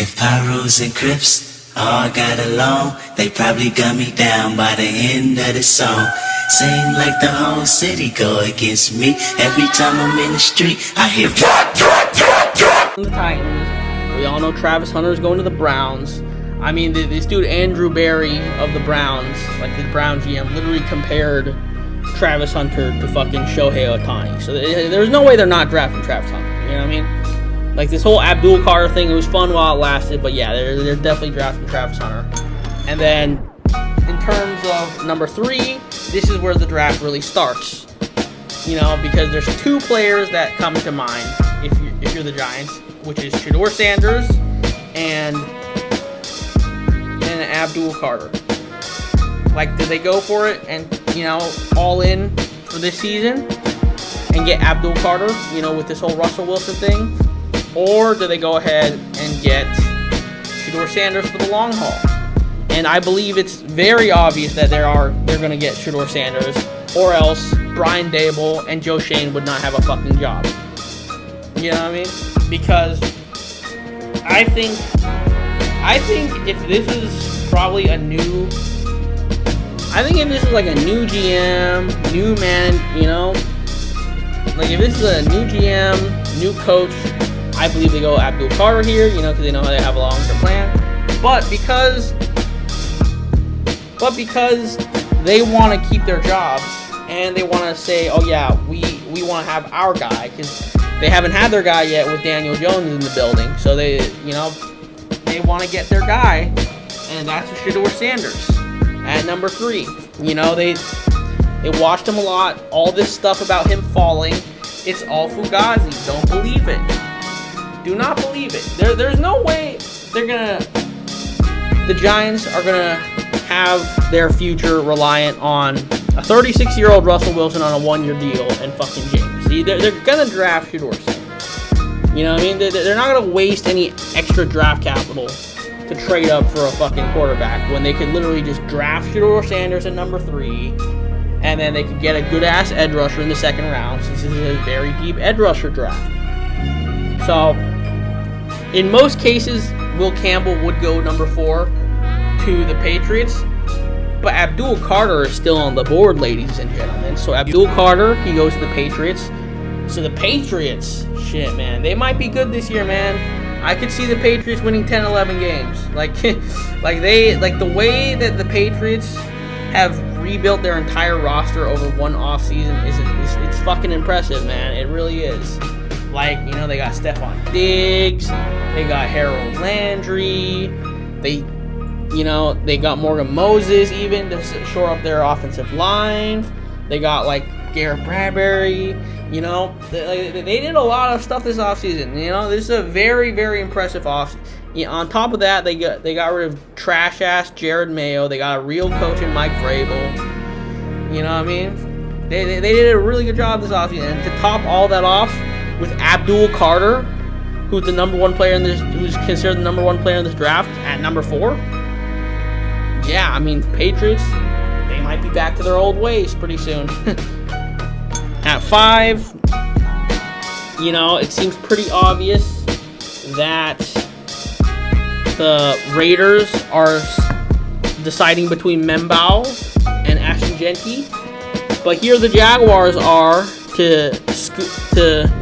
If Pyros and Crips all got along, they probably got me down by the end of the song. Seem like the whole city go against me. Every time I'm in the street, I hear drop, drop, drop, drop. The Titans. We all know Travis Hunter's going to the Browns. I mean, this dude Andrew Berry of the Browns, like the Brown GM, literally compared Travis Hunter to fucking Shohei Ohtani. So there's no way they're not drafting Travis Hunter. You know what I mean? Like this whole Abdul Carter thing, it was fun while it lasted, but yeah, they're definitely drafting Travis Hunter. And then, in terms of number 3, this is where the draft really starts. You know, because there's 2 players that come to mind if you're the Giants, which is Shedeur Sanders and Abdul Carter. Like, did they go for it and, you know, all in for this season and get Abdul Carter, you know, with this whole Russell Wilson thing? Or do they go ahead and get Shedeur Sanders for the long haul? And I believe it's very obvious that they're going to get Shedeur Sanders, or else Brian Dable and Joe Shane would not have a fucking job. You know what I mean? Because I think if this is probably if this is like a new GM, new man, you know, like if this is a new GM, new coach, I believe they go Abdul Carter here, you know, because they know how they have a long-term plan. But because they want to keep their jobs and they want to say, oh yeah, we want to have our guy, because they haven't had their guy yet with Daniel Jones in the building. So they want to get their guy, and that's Shedeur Sanders at number 3. You know, they watched him a lot. All this stuff about him falling, it's all fugazi. Don't believe it. Do not believe it. There's no way the Giants are gonna have their future reliant on a 36-year-old Russell Wilson on a 1-year deal and fucking James. See, they're gonna draft Shedeur Sanders. You know what I mean? They're not gonna waste any extra draft capital to trade up for a fucking quarterback when they could literally just draft Shedeur Sanders at number 3, and then they could get a good-ass edge rusher in the 2nd round, since this is a very deep edge rusher draft. So, in most cases, Will Campbell would go number 4 to the Patriots, but Abdul Carter is still on the board, ladies and gentlemen. So Abdul Carter, he goes to the Patriots. So the Patriots, shit, man, they might be good this year, man. I could see the Patriots winning 10, 11 games. Like the way that the Patriots have rebuilt their entire roster over one offseason it's fucking impressive, man. It really is. Like, you know, they got Stephon Diggs, they got Harold Landry, they got Morgan Moses even to shore up their offensive line. They got, like, Garrett Bradbury, you know. They did a lot of stuff this offseason, you know. This is a very, very impressive offseason. Yeah, on top of that, they got rid of trash-ass Jared Mayo. They got a real coach in Mike Vrabel. You know what I mean? They did a really good job this offseason. And to top all that off, with Abdul Carter, who's the number 1 player who's considered the number 1 player in this draft at number 4. Yeah, I mean, Patriots, they might be back to their old ways pretty soon. At 5, you know, it seems pretty obvious that the Raiders are deciding between Membao and Ashton Genty, but here the Jaguars are to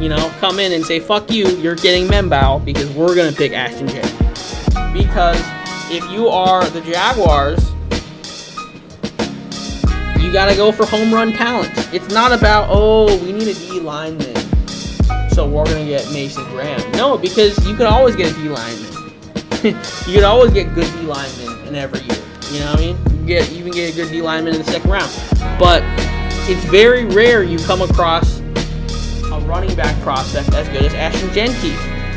you know, come in and say, fuck you, you're getting Membao because we're going to pick Ashton Genty. Because if you are the Jaguars, you got to go for home run talent. It's not about, oh, we need a D lineman, so we're going to get Mason Graham. No, because you could always get a D lineman. You could always get good D linemen in every year. You know what I mean? You can get a good D lineman in the 2nd round. But it's very rare you come across a running back prospect as good as Ashton Genty.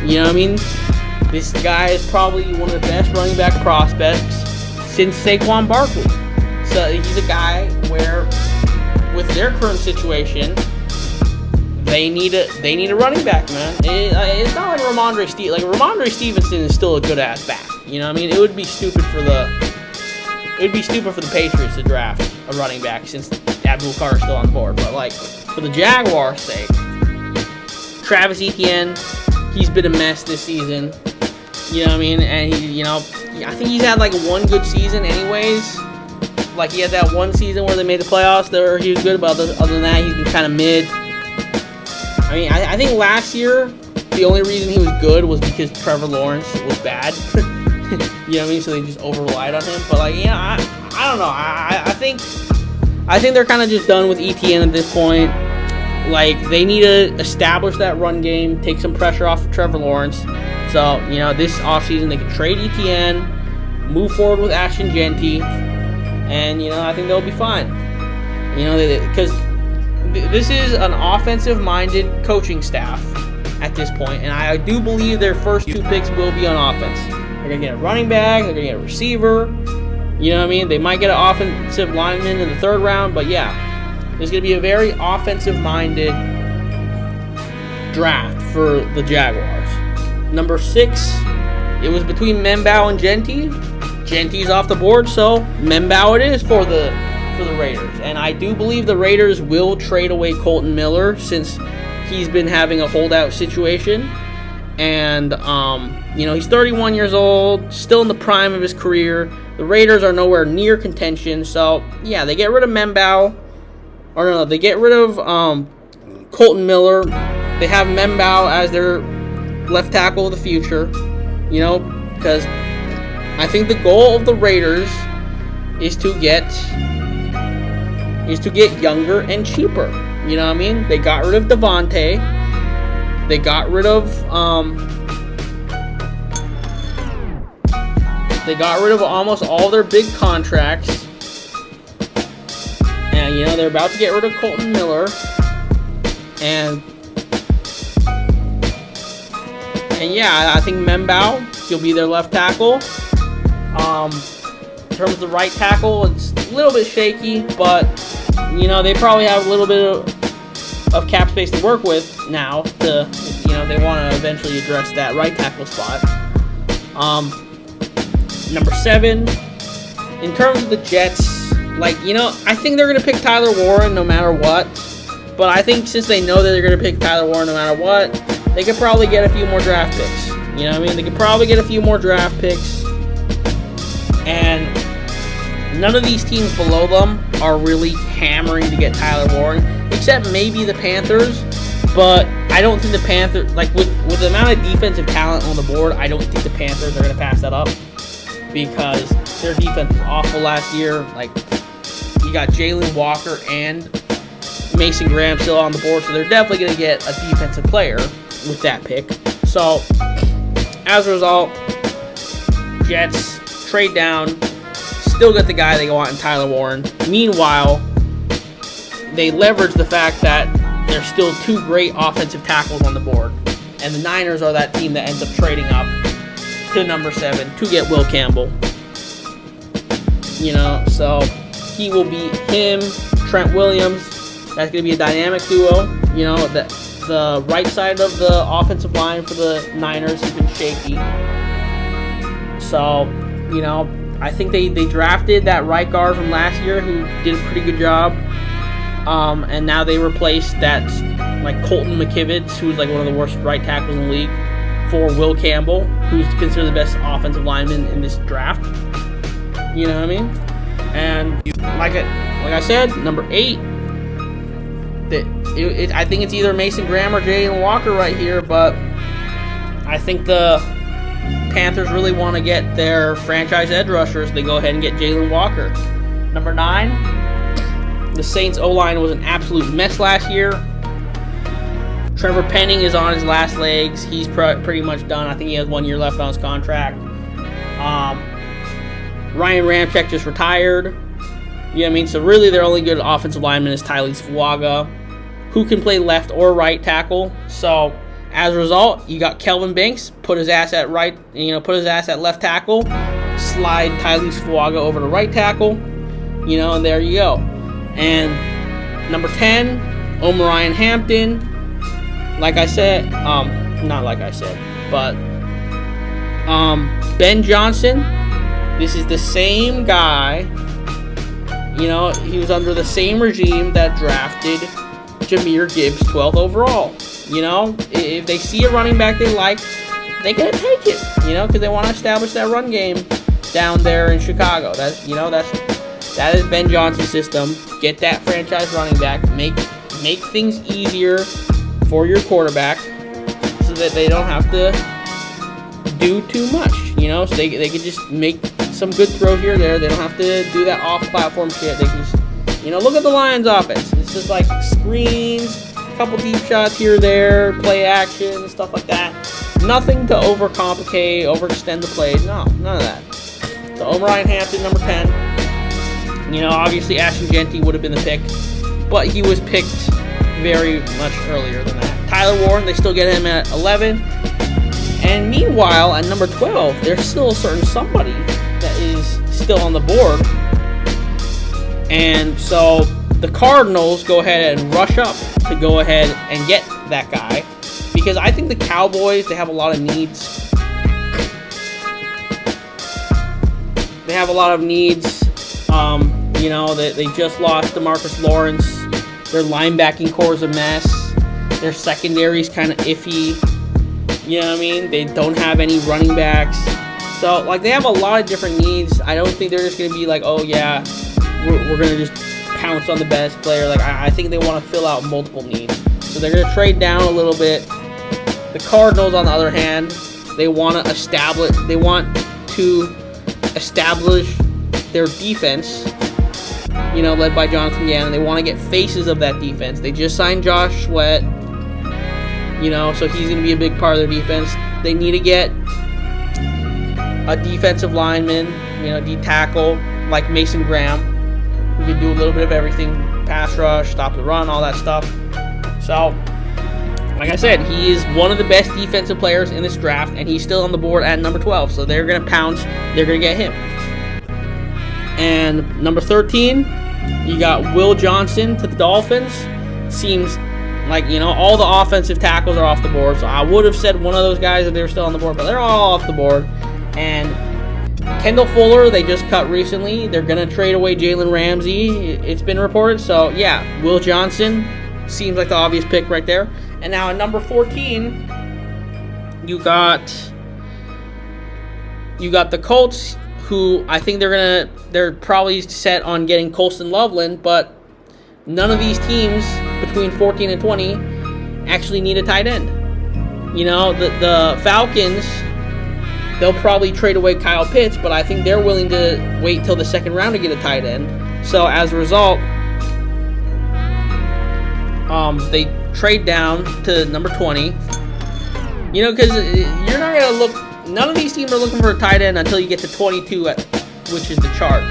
You know what I mean? This guy is probably one of the best running back prospects since Saquon Barkley. So he's a guy where, with their current situation, they need a running back, man. It's not like Ramondre Stevenson. Like, Ramondre Stevenson is still a good ass back. You know what I mean? It would be stupid for the Patriots to draft a running back since Abdul Carter's still on the board. But, like, for the Jaguars' sake, Travis Etienne, he's been a mess this season. You know what I mean? And I think he's had like one good season anyways. Like he had that one season where they made the playoffs there he was good, but other than that he's been kind of mid. I mean, I think last year the only reason he was good was because Trevor Lawrence was bad. You know what I mean? So they just over-relied on him. But like, I don't know. I think they're kind of just done with ETN at this point. Like, they need to establish that run game, take some pressure off of Trevor Lawrence. So, this offseason they can trade ETN, move forward with Ashton Genty, and, I think they'll be fine. Because this is an offensive-minded coaching staff at this point, and I do believe their first 2 picks will be on offense. They're going to get a running back, they're going to get a receiver, you know what I mean? They might get an offensive lineman in the 3rd round, but yeah, there's going to be a very offensive-minded draft for the Jaguars. Number 6, it was between Membao and Genty. Genty's off the board, so Membao it is for the Raiders. And I do believe the Raiders will trade away Colton Miller since he's been having a holdout situation. And, he's 31 years old, still in the prime of his career. The Raiders are nowhere near contention. So, yeah, they get rid of Membao. Or no, they get rid of Colton Miller. They have Membao as their left tackle of the future. Because I think the goal of the Raiders is to get younger and cheaper. You know what I mean? They got rid of Devontae. They got rid of almost all their big contracts. And they're about to get rid of Colton Miller. And yeah, I think Membao, he'll be their left tackle. In terms of the right tackle, it's a little bit shaky, but they probably have a little bit of cap space to work with now. They want to eventually address that right tackle spot. Number 7, in terms of the Jets, I think they're gonna pick Tyler Warren no matter what. But I think since they know that they're gonna pick Tyler Warren no matter what, they could probably get a few more draft picks. You know what I mean? They could probably get a few more draft picks. And none of these teams below them are really hammering to get Tyler Warren, except maybe the Panthers. But I don't think the Panthers, with the amount of defensive talent on the board, I don't think the Panthers are going to pass that up because their defense was awful last year. You got Jalen Walker and Mason Graham still on the board, so they're definitely going to get a defensive player with that pick. So, as a result, Jets trade down, still get the guy they want in Tyler Warren. Meanwhile, they leverage the fact that there's still 2 great offensive tackles on the board. And the Niners are that team that ends up trading up to number 7 to get Will Campbell. So he will be him, Trent Williams. That's going to be a dynamic duo. The right side of the offensive line for the Niners has been shaky. So, I think they drafted that right guard from last year who did a pretty good job. And now they replaced that, Colton McKivitz, who's one of the worst right tackles in the league, for Will Campbell, who's considered the best offensive lineman in this draft. You know what I mean? And like I said, number 8, I think it's either Mason Graham or Jalen Walker right here, but I think the Panthers really want to get their franchise edge rushers. They go ahead and get Jalen Walker. Number 9, the Saints O-line was an absolute mess last year. Trevor Penning is on his last legs. He's pretty much done. I think he has 1 year left on his contract. Ryan Ramczyk just retired. You know what I mean? So really their only good offensive lineman is Tyler Fuaga, who can play left or right tackle. So as a result, you got Kelvin Banks, put his ass at left tackle, slide Tyler Fuaga over to right tackle, and there you go. And number 10, Omarion Hampton. Ben Johnson. This is the same guy. He was under the same regime that drafted Jahmyr Gibbs 12th overall. If they see a running back they like, they're gonna take it, because they want to establish that run game down there in Chicago. That is Ben Johnson's system. Get that franchise running back. Make things easier for your quarterback, so that they don't have to do too much. So they can just make some good throws here or there. They don't have to do that off-platform shit. They can just, look at the Lions' offense. It's just like screens, a couple deep shots here or there, play action, stuff like that. Nothing to overcomplicate, overextend the plays. No, none of that. So Omarion Hampton, number 10. Obviously Ashton Jeanty would have been the pick, but he was picked very much earlier than that. Tyler Warren, they still get him at 11. And meanwhile, at number 12, there's still a certain somebody that is still on the board. And so the Cardinals go ahead and rush up to go ahead and get that guy. Because I think the Cowboys, they have a lot of needs. They have a lot of needs. They just lost DeMarcus Lawrence. Their linebacking core is a mess. Their secondary is kind of iffy. You know what I mean? They don't have any running backs. So, they have a lot of different needs. I don't think they're just going to be like, oh, yeah, we're going to just pounce on the best player. I think they want to fill out multiple needs. So, they're going to trade down a little bit. The Cardinals, on the other hand, they want to establish their defense, led by Jonathan Gannon. They want to get faces of that defense. They just signed Josh Sweat. So he's going to be a big part of their defense. They need to get a defensive lineman, D-tackle, like Mason Graham, who can do a little bit of everything, pass rush, stop the run, all that stuff. So, like I said, he is one of the best defensive players in this draft, and he's still on the board at number 12. So they're going to pounce. They're going to get him. And number 13, you got Will Johnson to the Dolphins. Seems like, all the offensive tackles are off the board. So I would have said one of those guys if they were still on the board, but they're all off the board. And Kendall Fuller, they just cut recently. They're going to trade away Jalen Ramsey, it's been reported. So, yeah, Will Johnson seems like the obvious pick right there. And now at number 14, you got the Colts, who I think they're probably set on getting Colston Loveland, but none of these teams between 14 and 20 actually need a tight end. The Falcons, they'll probably trade away Kyle Pitts, but I think they're willing to wait till the second round to get a tight end. So as a result, they trade down to number 20. Because you're not going to look... None of these teams are looking for a tight end until you get to 22, which is the chart.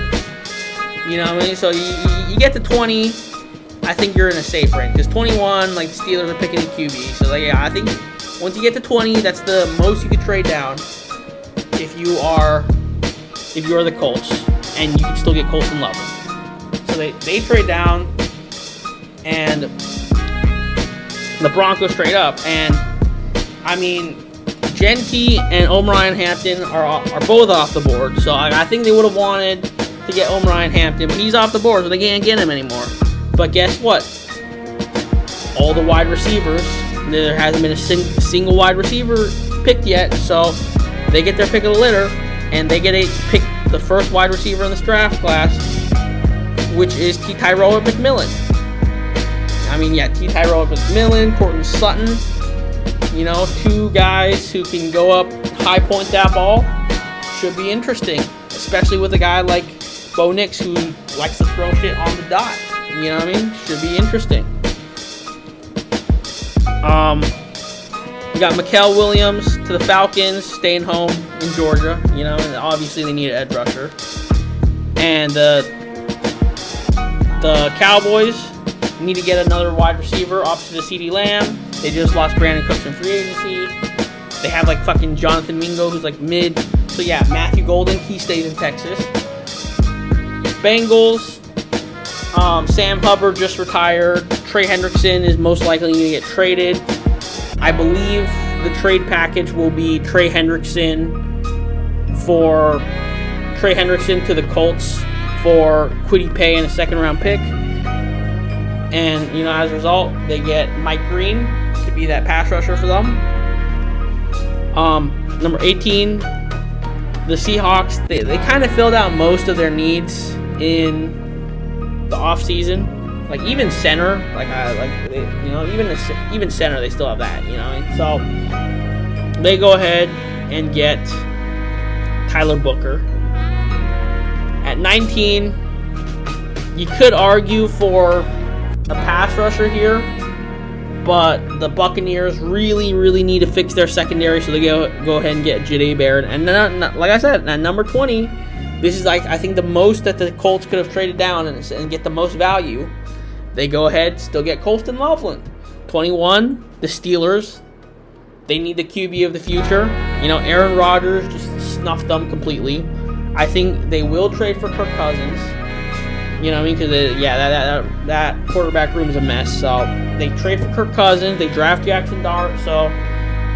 You know what I mean? So you get to 20, I think you're in a safe range. Because 21, the Steelers are picking a QB. So, I think once you get to 20, that's the most you could trade down if you are the Colts. And you can still get Colston Loveland. So they trade down, and the Broncos trade up. And, Jeanty and Omarion Hampton are both off the board. So I think they would have wanted to get Omarion Hampton, but he's off the board, so they can't get him anymore. But guess what? All the wide receivers, there hasn't been a single wide receiver picked yet, so they get their pick of the litter, and they get to pick the first wide receiver in this draft class, which is T. Tyrell McMillan. T. Tyrell McMillan, Courtland Sutton. Two guys who can go up, high point that ball. Should be interesting, especially with a guy like Bo Nix who likes to throw shit on the dot. You know what I mean? Should be interesting. We got Mikael Williams to the Falcons, staying home in Georgia. And obviously they need an edge rusher. And the Cowboys need to get another wide receiver opposite of CeeDee Lamb. They just lost Brandon Cooks in free agency. They have fucking Jonathan Mingo, who's mid. So yeah, Matthew Golden, he stays in Texas. Bengals, Sam Hubbard just retired. Trey Hendrickson is most likely going to get traded. I believe the trade package will be Trey Hendrickson to the Colts for Kwity Paye and a second round pick. And, as a result, they get Mike Green to be that pass rusher for them. Number 18, the Seahawks. They kind of filled out most of their needs in the offseason. Like even center, even center, they still have that, And so they go ahead and get Tyler Booker. At 19, you could argue for a pass rusher here, but the Buccaneers really need to fix their secondary, so they go ahead and get Jahmyr Barrett. And like I said, at number 20, this is I think the most that the Colts could have traded down and get the most value. They go ahead, still get Colston Loveland. 21, the Steelers. They need the QB of the future. Aaron Rodgers just snuffed them completely. I think they will trade for Kirk Cousins. You know what I mean? Because that quarterback room is a mess. So they trade for Kirk Cousins. They draft Jackson Dart. So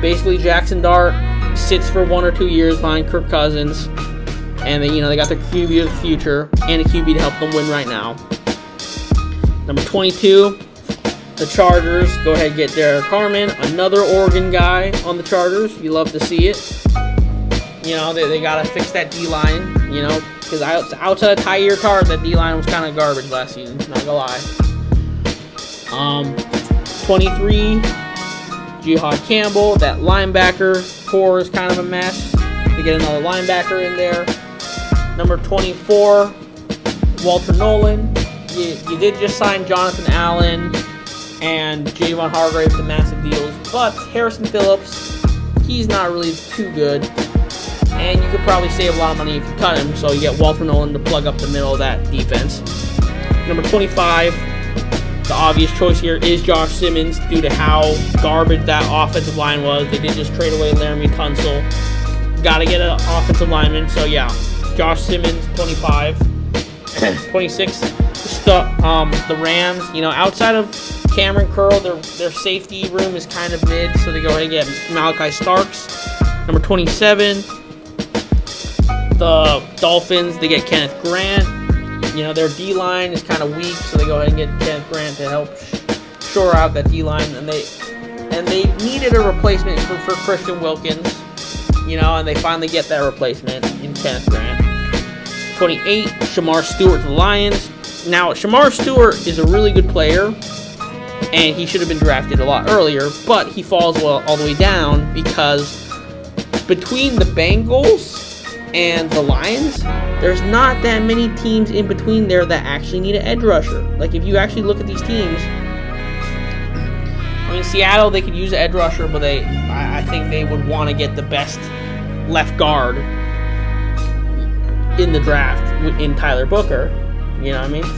basically, Jackson Dart sits for 1 or 2 years behind Kirk Cousins, and they got their QB of the future and a QB to help them win right now. Number 22, the Chargers. Go ahead and get Derek Carman, another Oregon guy on the Chargers. You love to see it. They got to fix that D-line, because outside of Tyre Card, that D-line was kind of garbage last season, not gonna lie. 23, Jihad Campbell. That linebacker core is kind of a mess. They get another linebacker in there. Number 24, Walter Nolan. You did just sign Jonathan Allen and Javon Hargrave to massive deals, but Harrison Phillips, he's not really too good, and you could probably save a lot of money if you cut him, so you get Walter Nolan to plug up the middle of that defense. Number 25, the obvious choice here is Josh Simmons due to how garbage that offensive line was. They did just trade away Laramie Tunsil. Got to get an offensive lineman, so yeah, Josh Simmons, 25. 26, the Rams, outside of Cameron Curl, their safety room is kind of mid, so they go ahead and get Malachi Starks. Number 27, the Dolphins, they get Kenneth Grant. Their D-line is kind of weak, so they go ahead and get Kenneth Grant to help shore out that D-line, and they needed a replacement for Christian Wilkins, and they finally get that replacement in Kenneth Grant. 28, Jahmyr Stewart to the Lions. Now, Jahmyr Stewart is a really good player, and he should have been drafted a lot earlier, but he falls all the way down because between the Bengals and the Lions, there's not that many teams in between there that actually need an edge rusher. Like, if you actually look at these teams, Seattle, they could use an edge rusher, but I think they would want to get the best left guard in the draft in Tyler Booker,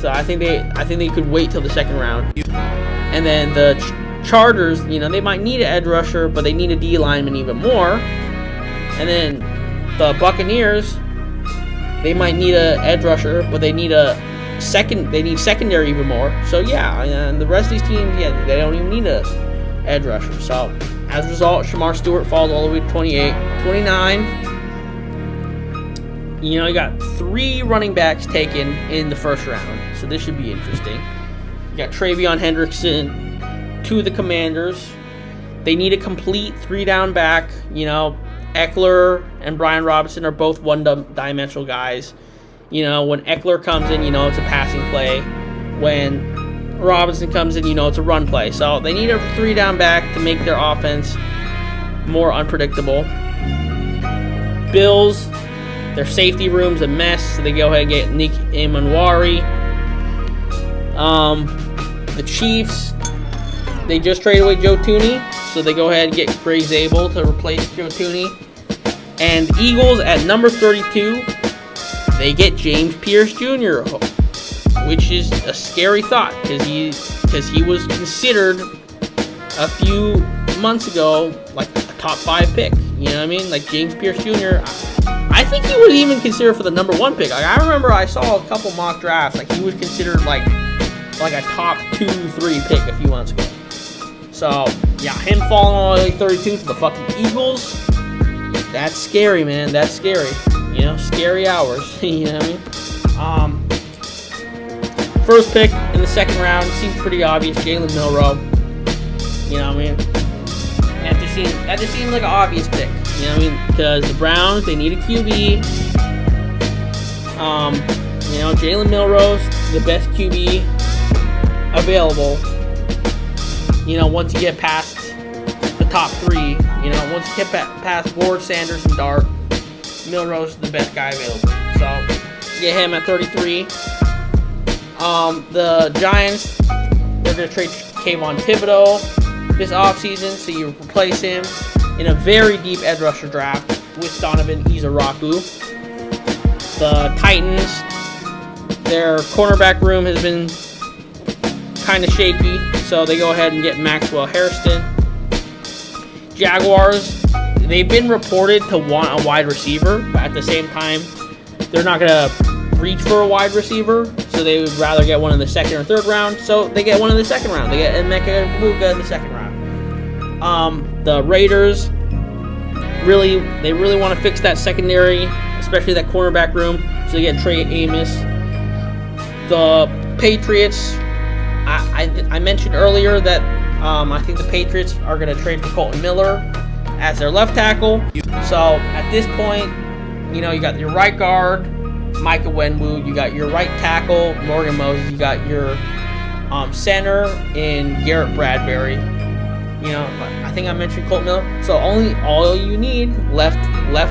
So I think they could wait till the second round. And then the Chargers, they might need an edge rusher, but they need a D lineman even more. And then the Buccaneers, they might need an edge rusher, but they need secondary even more. So yeah, and the rest of these teams, they don't even need a edge rusher. So as a result, Jahmyr Stewart falls all the way to 28, 29. You got 3 running backs taken in the first round, so this should be interesting. You got Travion Hendrickson to the Commanders. They need a complete 3-down back. Eckler and Brian Robinson are both one-dimensional guys. When Eckler comes in, it's a passing play. When Robinson comes in, it's a run play. So they need a 3-down back to make their offense more unpredictable. Bills, their safety room's a mess, so they go ahead and get Nick Emanwari. The Chiefs, they just traded away Joe Thuney, so they go ahead and get Gray Zabel to replace Joe Thuney. And Eagles at number 32, they get James Pierce Jr., which is a scary thought because he was considered a few months ago like a top 5 pick. Like James Pierce Jr., I think he was even considered for the number 1 pick. Like, I remember I saw a couple mock drafts. Like, he was considered like a top 2-3 pick a few months ago. So, yeah, him falling all the way 32 to the fucking Eagles, that's scary, man. That's scary. Scary hours. You know what I mean? First pick in the second round seems pretty obvious. Jalen Milroe. You know what I mean? That just seems like an obvious pick. You know what I mean? Because the Browns, they need a QB. Jalen Milroe, the best QB available. Once you get past the top 3, once you get past Ward, Sanders, and Dart, Milroe is the best guy available. So, get him at 33. The Giants, they're going to trade Kayvon Thibodeau this offseason, so you replace him in a very deep edge rusher draft with Donovan Izaraku. The Titans, their cornerback room has been kind of shaky, so they go ahead and get Maxwell Hairston. Jaguars, they've been reported to want a wide receiver, but at the same time, they're not going to reach for a wide receiver, so they would rather get one in the second or third round, so they get one in the second round. They get Emeka Egbuka in the second round. The Raiders, they really want to fix that secondary, especially that cornerback room, so they get Trey Amos. The Patriots, I mentioned earlier that I think the Patriots are going to trade for Colton Miller as their left tackle. So at this point, you got your right guard, Micah Wenwu, you got your right tackle, Morgan Moses, you got your center in Garrett Bradbury. I think I mentioned Colton Miller. So all you need left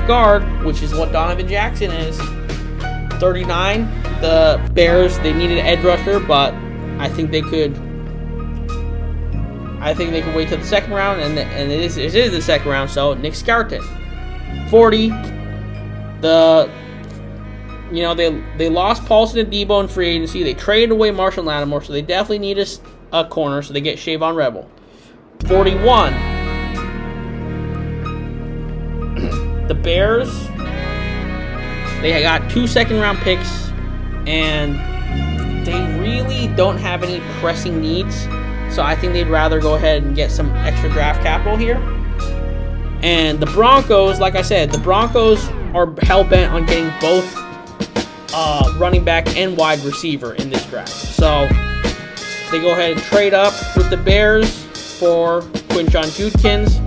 guard, which is what Donovan Jackson is. 39. The Bears, they needed an edge rusher, but I think they could wait till the second round, and it is the second round. So Nick Scarton. 40. They lost Paulson and Debo in free agency. They traded away Marshall Lattimore, so they definitely need a corner. So they get Shavon Rebel. 41. The Bears, they got 2 second-round picks, and they really don't have any pressing needs. So I think they'd rather go ahead and get some extra draft capital here. And the Broncos, like I said, the Broncos are hell-bent on getting both running back and wide receiver in this draft. So they go ahead and trade up with the Bears for Quinshon Judkins.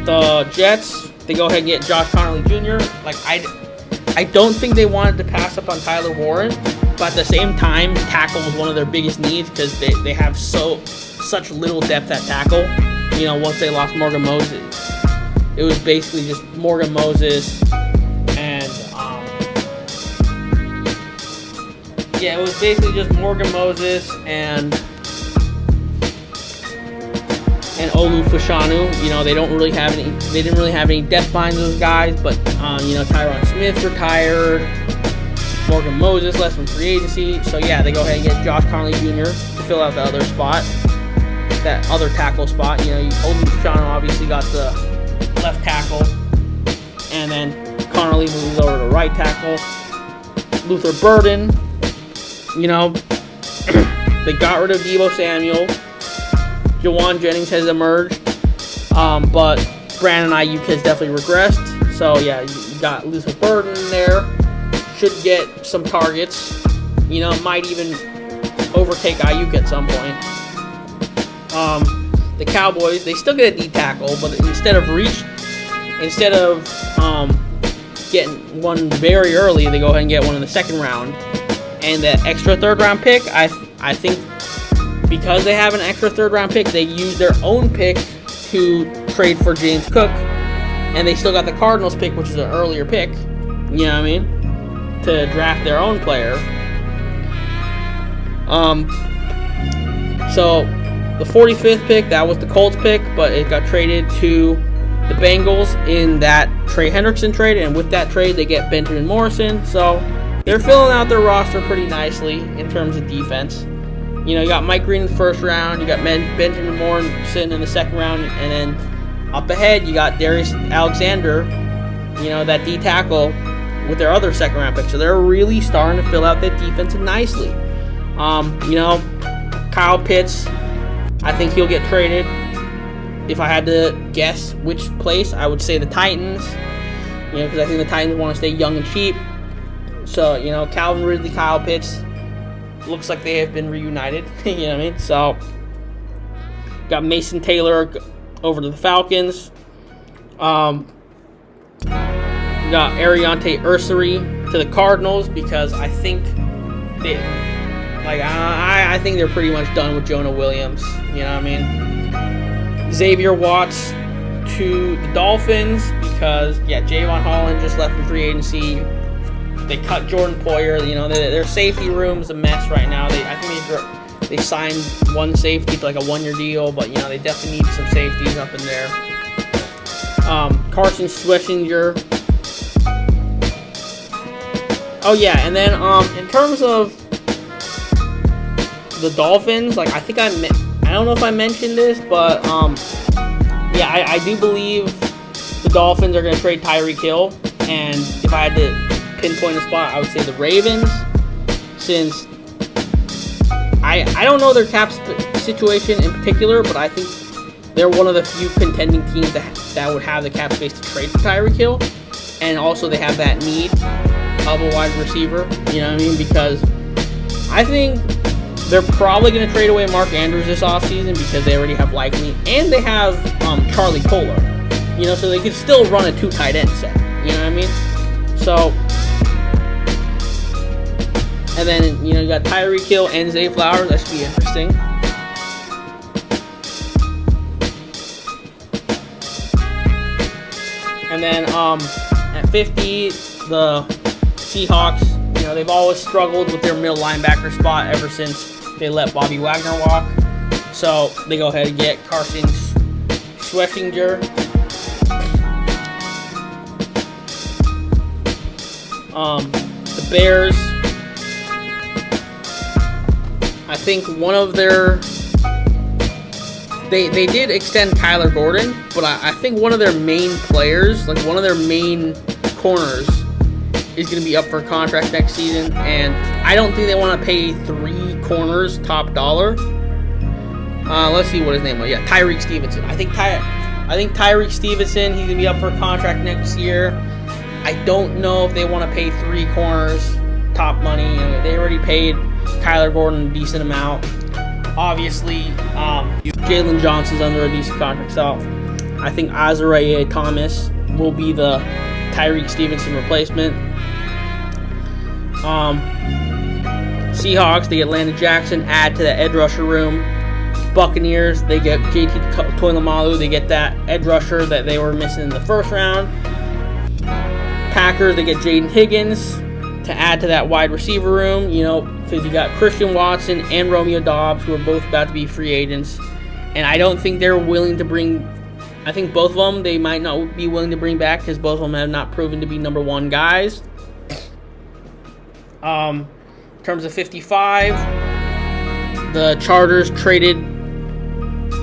The Jets, they go ahead and get Josh Connolly Jr. I don't think they wanted to pass up on Tyler Warren, but at the same time, tackle was one of their biggest needs because they have such little depth at tackle. Once they lost Morgan Moses, it was basically just Morgan Moses and it was basically just Morgan Moses and Olu Fashanu. They didn't really have any depth behind those guys, but Tyron Smith retired, Morgan Moses left from free agency, so they go ahead and get Josh Connolly Jr. to fill out the other spot, that other tackle spot. Olu Fashanu obviously got the left tackle, and then Connolly moves over to right tackle. Luther Burden, they got rid of Deebo Samuel. Jawan Jennings has emerged, but Brandon Ayuk has definitely regressed. So, you got Luther Burden there. Should get some targets. Might even overtake Ayuk at some point. The Cowboys, they still get a D tackle, but instead of getting one very early, they go ahead and get one in the second round. And that extra third round pick, I think, because they have an extra third-round pick, they use their own pick to trade for James Cook, and they still got the Cardinals pick, which is an earlier pick, to draft their own player. So the 45th pick, that was the Colts pick, but it got traded to the Bengals in that Trey Hendrickson trade, and with that trade, they get Benjamin Morrison. So they're filling out their roster pretty nicely in terms of defense. You got Mike Green in the first round, you got Benjamin Morrison in the second round, and then up ahead, you got Darius Alexander, that D tackle with their other second round pick. So they're really starting to fill out that defense nicely. Kyle Pitts, I think he'll get traded. If I had to guess which place, I would say the Titans, because I think the Titans want to stay young and cheap. So, Calvin Ridley, Kyle Pitts, looks like they have been reunited. You know what I mean? So, got Mason Taylor over to the Falcons. Got Ariante Ursary to the Cardinals because I think I think they're pretty much done with Jonah Williams. You know what I mean? Xavier Watts to the Dolphins because Javon Holland just left in free agency. They cut Jordan Poyer. You know, their safety room's a mess right now. I think they signed one safety to like a 1-year deal, but you know they definitely need some safeties up in there. Carson Schlesinger. Oh yeah, and then in terms of the Dolphins, like I think I don't know if I mentioned this, but I do believe the Dolphins are going to trade Tyreek Hill, and if I had to pinpoint a spot, I would say the Ravens, since I don't know their cap situation in particular, but I think they're one of the few contending teams that would have the cap space to trade for Tyreek Hill, and also they have that need of a wide receiver, you know what I mean, because I think they're probably going to trade away Mark Andrews this offseason because they already have Likely, and they have Charlie Kolar, you know, so they could still run a 2 tight end set, you know what I mean, so, and then, you know, you got Tyreek Hill and Zay Flowers, that should be interesting. And then at 50, the Seahawks, you know, they've always struggled with their middle linebacker spot ever since they let Bobby Wagner walk. So they go ahead and get Carson Schlesinger. The Bears, I think one of their... They did extend Kyler Gordon, but I think one of their main players, like one of their main corners, is going to be up for a contract next season, and I don't think they want to pay 3 corners top dollar. Let's see what his name was. Yeah, Tyreek Stevenson. I think Tyreek Stevenson, he's going to be up for a contract next year. I don't know if they want to pay 3 corners top money. You know, they already paid Kyler Gordon a decent amount. Obviously, Jalen Johnson's under a decent contract, so I think Azariah Thomas will be the Tyreek Stevenson replacement. Seahawks, they get Landon Jackson, add to the edge rusher room. Buccaneers, they get JT Toilamalu, they get that edge rusher that they were missing in the first round. Packers, they get Jaden Higgins to add to that wide receiver room, you know, because you got Christian Watson and Romeo Doubs, who are both about to be free agents. And I don't think they're willing to bring... I think both of them, they might not be willing to bring back because both of them have not proven to be number 1 guys. In terms of 55, the Chargers traded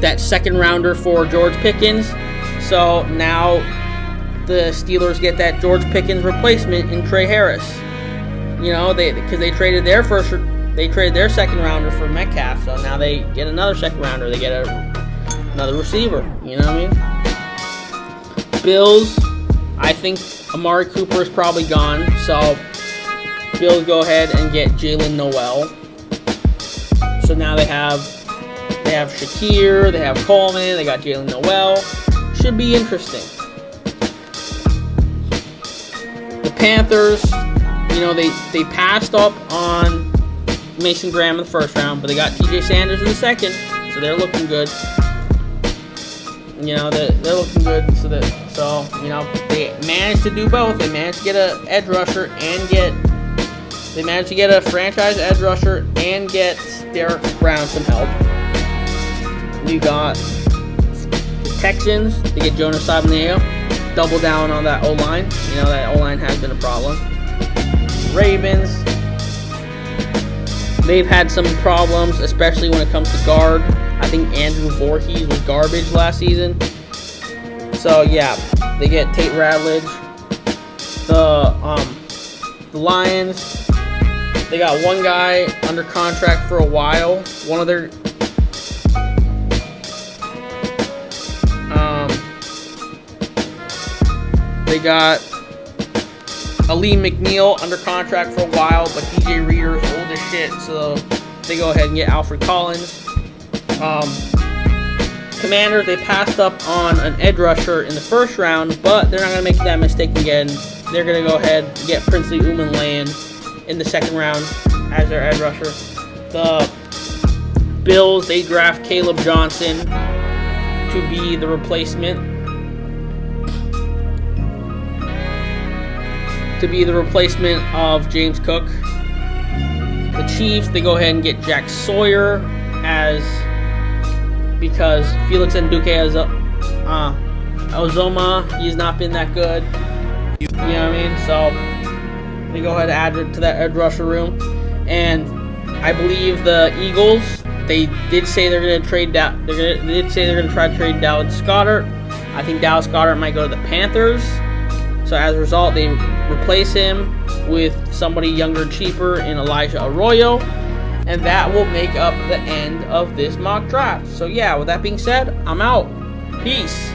that 2nd rounder for George Pickens. So now the Steelers get that George Pickens replacement in Trey Harris. You know, because they traded their 2nd rounder for Metcalf, so now they get another 2nd rounder. They get another receiver. You know what I mean? Bills, I think Amari Cooper is probably gone, so Bills go ahead and get Jalen Noel. So now they have Shakir, they have Coleman, they got Jalen Noel. Should be interesting. The Panthers, you know, they passed up on Mason Graham in the first round, but they got TJ Sanders in the 2nd, so they're looking good. You know, they're looking good. So you know, they managed to do both. They managed to get an edge rusher they managed to get a franchise edge rusher and get Derek Brown some help. You got the Texans, they get Jonas Sabaneo, double down on that O-line. You know, that O-line has been a problem. Ravens, they've had some problems, especially when it comes to guard. I think Andrew Voorhees was garbage last season. So yeah, they get Tate Radledge. The Lions, they got one guy under contract for a while. One of their they got Ali McNeil under contract for a while, but DJ Reader is old as shit, so they go ahead and get Alfred Collins. Commanders, they passed up on an edge rusher in the first round, but they're not going to make that mistake again. They're going to go ahead and get Princely Umanlayan in the second round as their edge rusher. The Bills, they draft Caleb Johnson to be the replacement. Of James Cook. The Chiefs, they go ahead and get Jack Sawyer because Felix Nduke Ozoma, he's not been that good. You know what I mean? So they go ahead and add it to that edge rusher room. And I believe the Eagles, they did say they're going to trade down. They did say they're going to try to trade Dallas Goedert. I think Dallas Goedert might go to the Panthers. So as a result, they replace him with somebody younger, cheaper in Elijah Arroyo. And that will make up the end of this mock draft. So yeah, with that being said, I'm out. Peace.